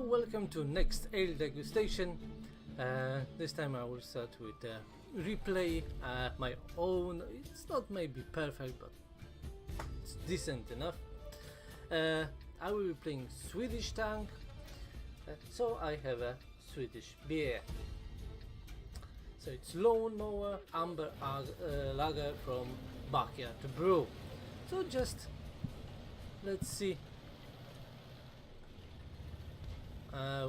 welcome to next ale degustation. This time I will start with a replay, my own. It's not maybe perfect, but it's decent enough. I will be playing Swedish tank, so I have a Swedish beer. So it's Mower Amber Lager from Backyard Brew. So just let's see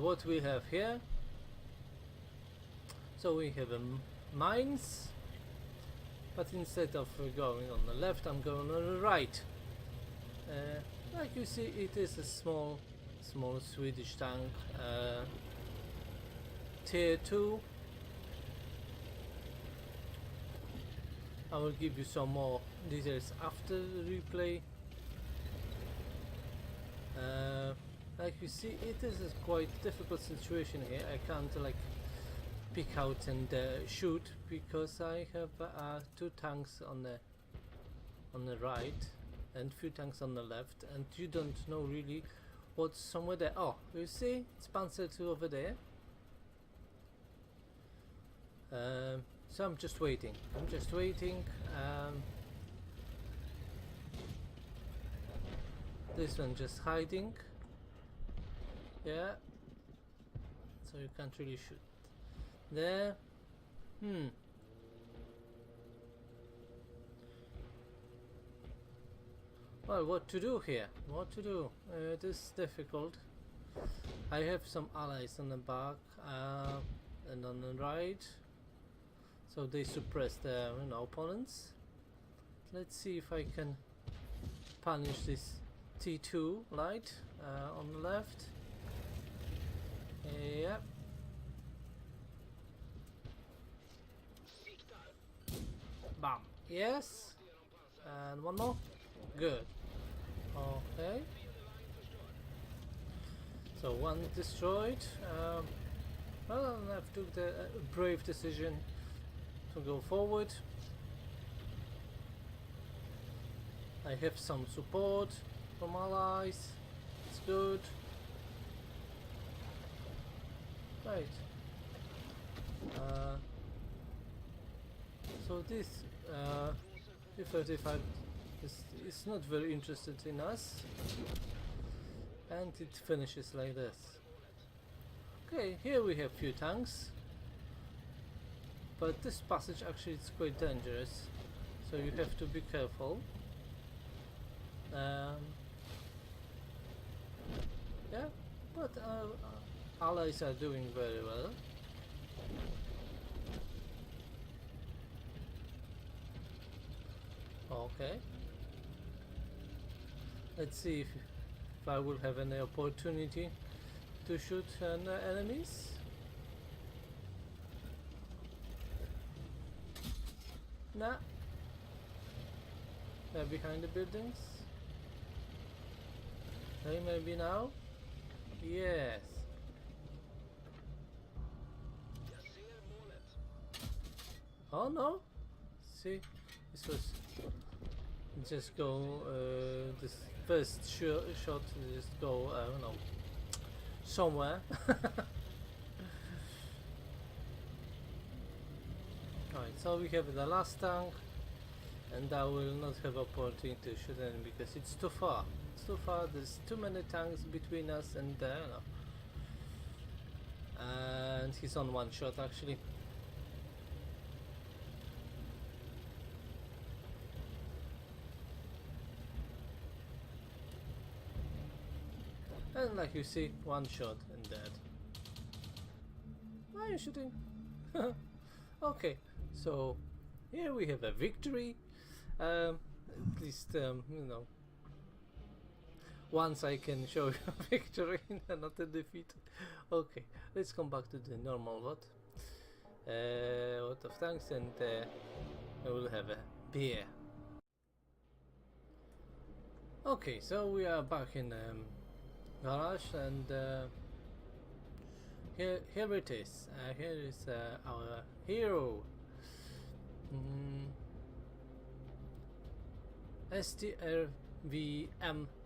what we have here. So we have a mines, but instead of going on the left, I'm going on the right. Like you see, it is a small Swedish tank, tier 2. I will give you some more details after the replay. Like you see, it is a quite difficult situation here. I can't like pick out and shoot because I have 2 tanks on the right and few tanks on the left, and you don't know really what's somewhere there. Oh, you see, it's Panzer 2 over there. So I'm just waiting. This one just hiding. Yeah. So you can't really shoot. There. Well, what to do here? What to do? It is difficult. I have some allies on the back and on the right, so they suppress their opponents. Let's see if I can punish this T2 light on the left. Yep. Bam. Yes. And one more. Good. Okay. So one destroyed. Well, I've took the brave decision to go forward. I have some support from allies. It's good. Right. So this P-35 is not very interested in us, and it finishes like this. Okay, here we have few tanks, but this passage actually is quite dangerous, so you have to be careful. Yeah, but allies are doing very well. Okay. Let's see if I will have any opportunity to shoot enemies. Nah. They're behind the buildings. Hey, maybe now? Yes. Oh no! See, this was just go. This first shot just go. I don't know, somewhere. Alright, so we have the last tank, and I will not have opportunity to shoot any because it's too far. It's too far. There's too many tanks between us, and and he's on one shot actually. And like you see, one shot and dead. Why are you shooting? Okay, so here we have a victory. At least once I can show you a victory and not a defeat. Okay, let's come back to the normal WOT. WOT of tanks, and we will have a beer. Okay, so we are back in garage, and here it is. Here is our hero, Strv M-38.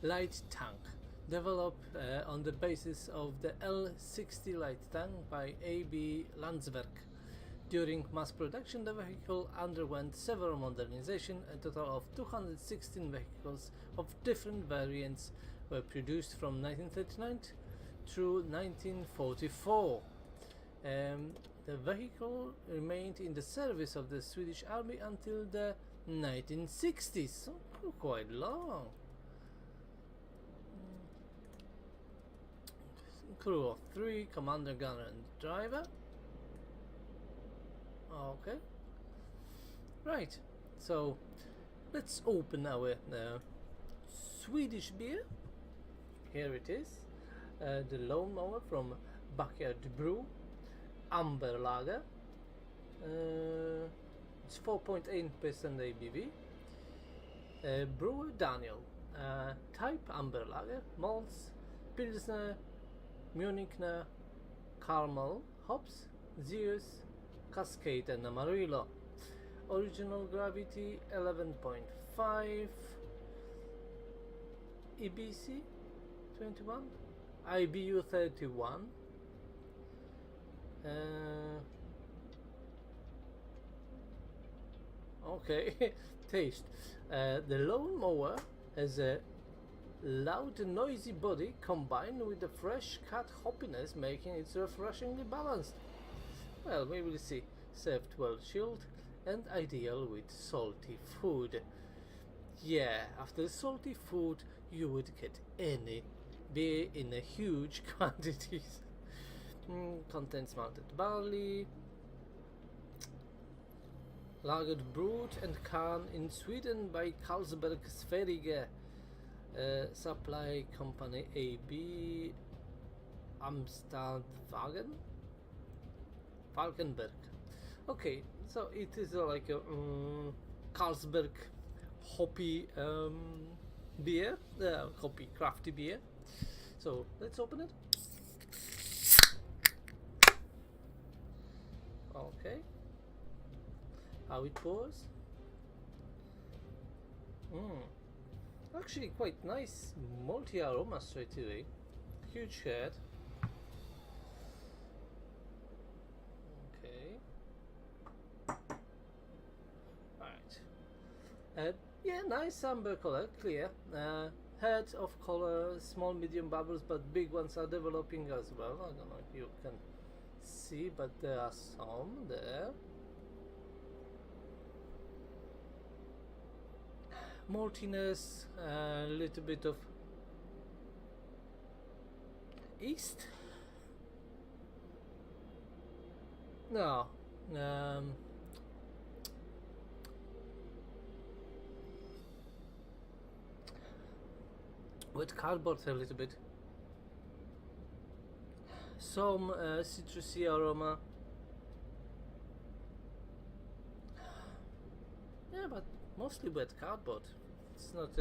light tank, developed on the basis of the L60 light tank by AB Landsverk. During mass production, the vehicle underwent several modernizations. A total of 216 vehicles of different variants were produced from 1939 through 1944. The vehicle remained in the service of the Swedish Army until the 1960s, so quite long. Crew of 3, commander, gunner and driver. Okay, right, so let's open our Swedish beer. Here it is, the Lone Mower from Backyard Brew, Amber Lager. It's 4.8% ABV. Brewer Daniel, type Amber Lager, Malts, Pilsner, Münchener, Caramel, hops, Zeus, Cascade and Amarillo. Original gravity 11.5, EBC 21, IBU 31. Okay, taste. The Lone Mower has a loud noisy body combined with the fresh cut hoppiness, making it refreshingly balanced. Well, we will see. Served well chilled and ideal with salty food. Yeah, after salty food you would get any beer in a huge quantities. Contains malted barley, lagered, brewed and canned in Sweden by Carlsberg Sverige. Supply company AB Falkenberg. Okay, so it is like a Carlsberg hoppy beer, hoppy crafty beer. So let's open it. Okay, how it pours. Actually quite nice malty aroma straight away. Huge head. Yeah, nice amber color, clear. Head of color, small medium bubbles, but big ones are developing as well. I don't know if you can see, but there are some there. Maltiness, a little bit of yeast. No, with cardboard a little bit. Some citrusy aroma. Yeah, but mostly wet cardboard. It's not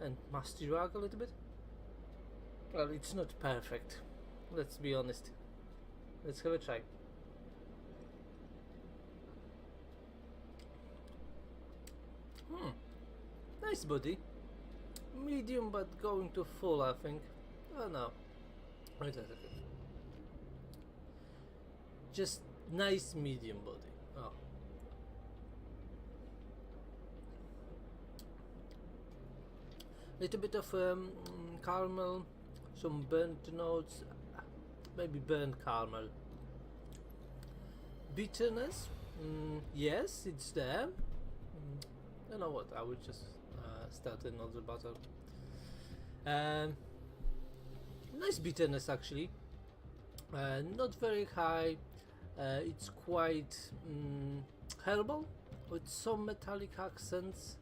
and musty rag a little bit. Well, it's not perfect. Let's be honest. Let's have a try. Nice body. Medium but going to full, I think. Oh no. Wait a second. Just nice medium body. Oh. Little bit of caramel, some burnt notes, maybe burnt caramel. Bitterness, yes, it's there. You know what? I will just start another bottle. Nice bitterness actually. Not very high. It's quite herbal with some metallic accents.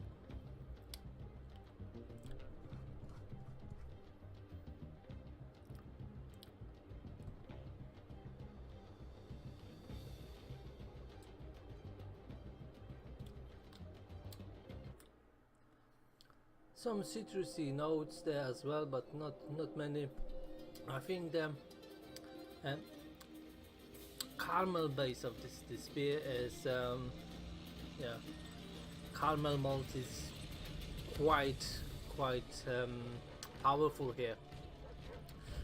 Some citrusy notes there as well, but not many. I think the caramel base of this beer is yeah, caramel malt is quite powerful here.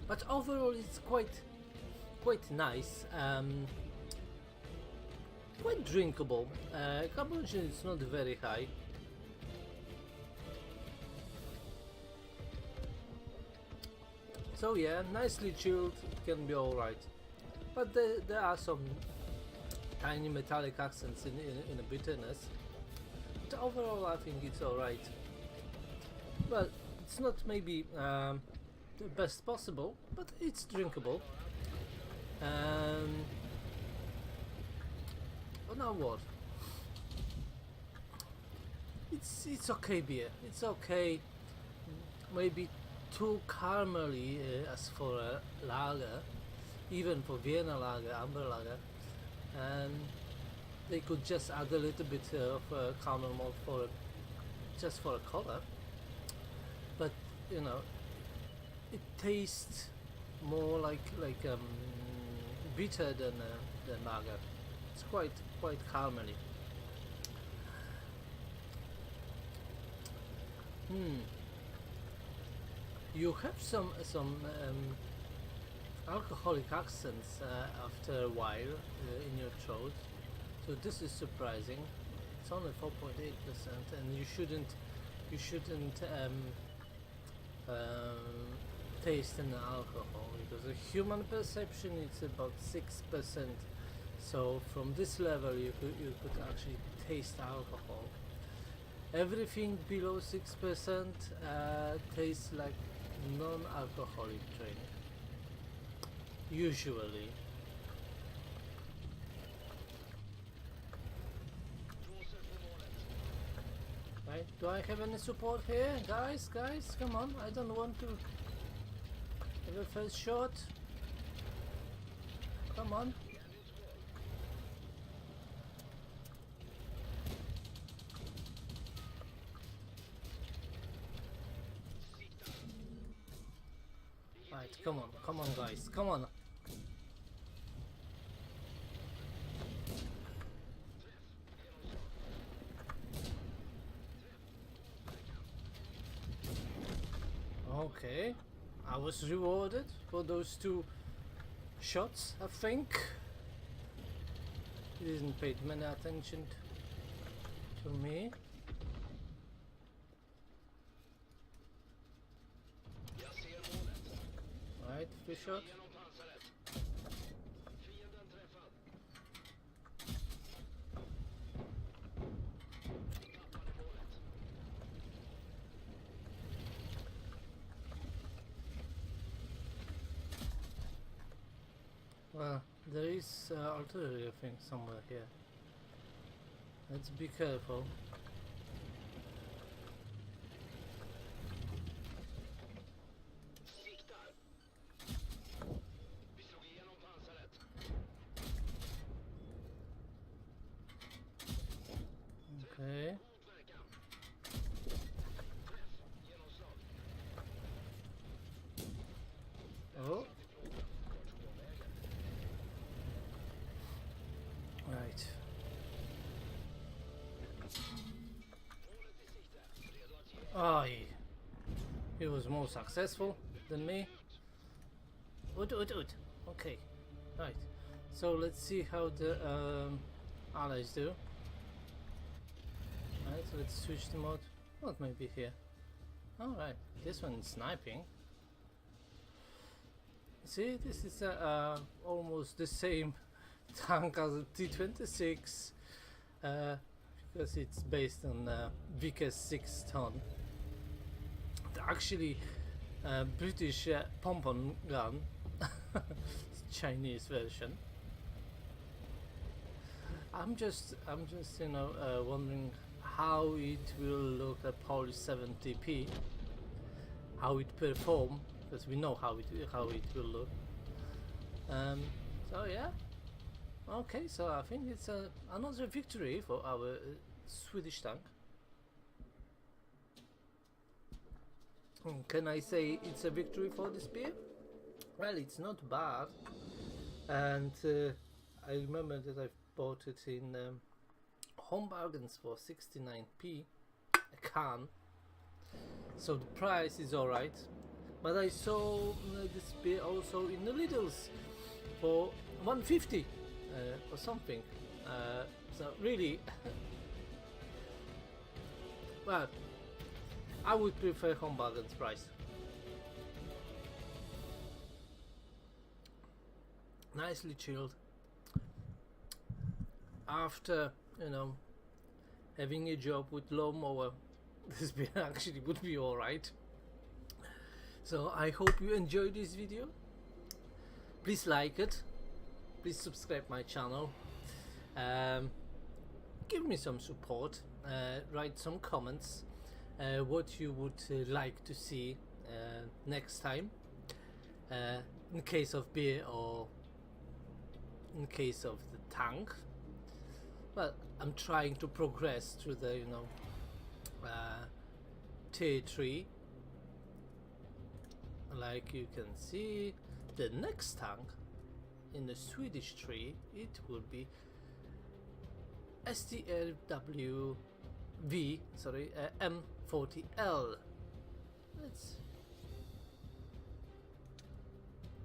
But overall, it's quite nice. Quite drinkable. Carbonation is not very high. So yeah, nicely chilled, can be alright. But there are some tiny metallic accents in the bitterness. But overall I think it's alright. Well, it's not maybe the best possible, but it's drinkable. But now what? It's okay beer. It's okay. Maybe too caramely as for a lager, even for Vienna lager, amber lager. They could just add a little bit of caramel malt for just for a color. But you know, it tastes more like bitter than lager. It's quite caramely. You have some alcoholic accents after a while in your throat, so this is surprising. It's only 4.8%, and you shouldn't taste an alcohol, because the human perception is about 6%. So from this level you could actually taste alcohol. Everything below 6% tastes like non-alcoholic drink, usually. Right, do I have any support here? Guys, come on, I don't want to have a first shot. Come on. Right, come on guys, come on. Okay, I was rewarded for those 2 shots, I think. He didn't pay many attention to me. Right, 3 shot. Well, there is artillery, I think, somewhere here. Let's be careful. Okay. Oh. Right. Oh, he was more successful than me. Ut. Okay. Right. So let's see how the allies do. Right, so let's switch the mode. Not maybe here. Alright, this one is sniping. See, this is almost the same tank as a T26 because it's based on Vickers 6 ton. Actually, British pom-pom gun, Chinese version. I'm just you know wondering how it will look at Polish 70p, how it perform, because we know how it will look. So yeah, okay. So I think it's another victory for our Swedish tank. Can I say it's a victory for this beer? Well, it's not bad, and I remember that I bought it in Home Bargains for 69p a can, so the price is alright. But I saw this beer also in the Lidl's for 150 or something. So really, well, I would prefer Humbarden's price. Nicely chilled. After, you know, having a job with lawnmower, this beer actually would be alright. So I hope you enjoyed this video. Please like it. Please subscribe my channel. Give me some support. Write some comments. What you would like to see next time. In case of beer or in case of the tank. Well, I'm trying to progress through the, you know, tier 3. Like you can see, the next tank in the Swedish tree, it will be Strv M40L. Let's,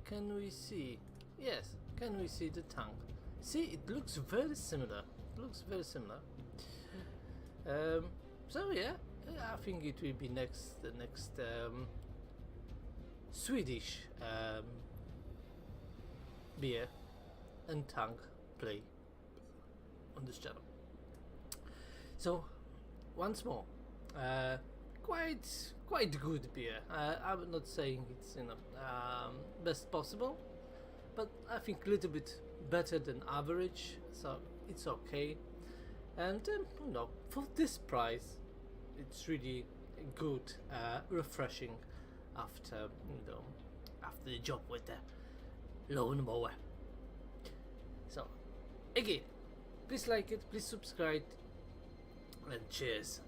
can we see? Yes, can we see the tank? See, it looks very similar. It looks very similar. So yeah, I think it will be the next Swedish beer and tank play on this channel. So once more, quite good beer. I'm not saying it's, you know, best possible, but I think a little bit better than average, so it's okay. And you know, for this price, it's really good, refreshing after, you know, after the job with the lawnmower. So again, please like it, please subscribe, and cheers.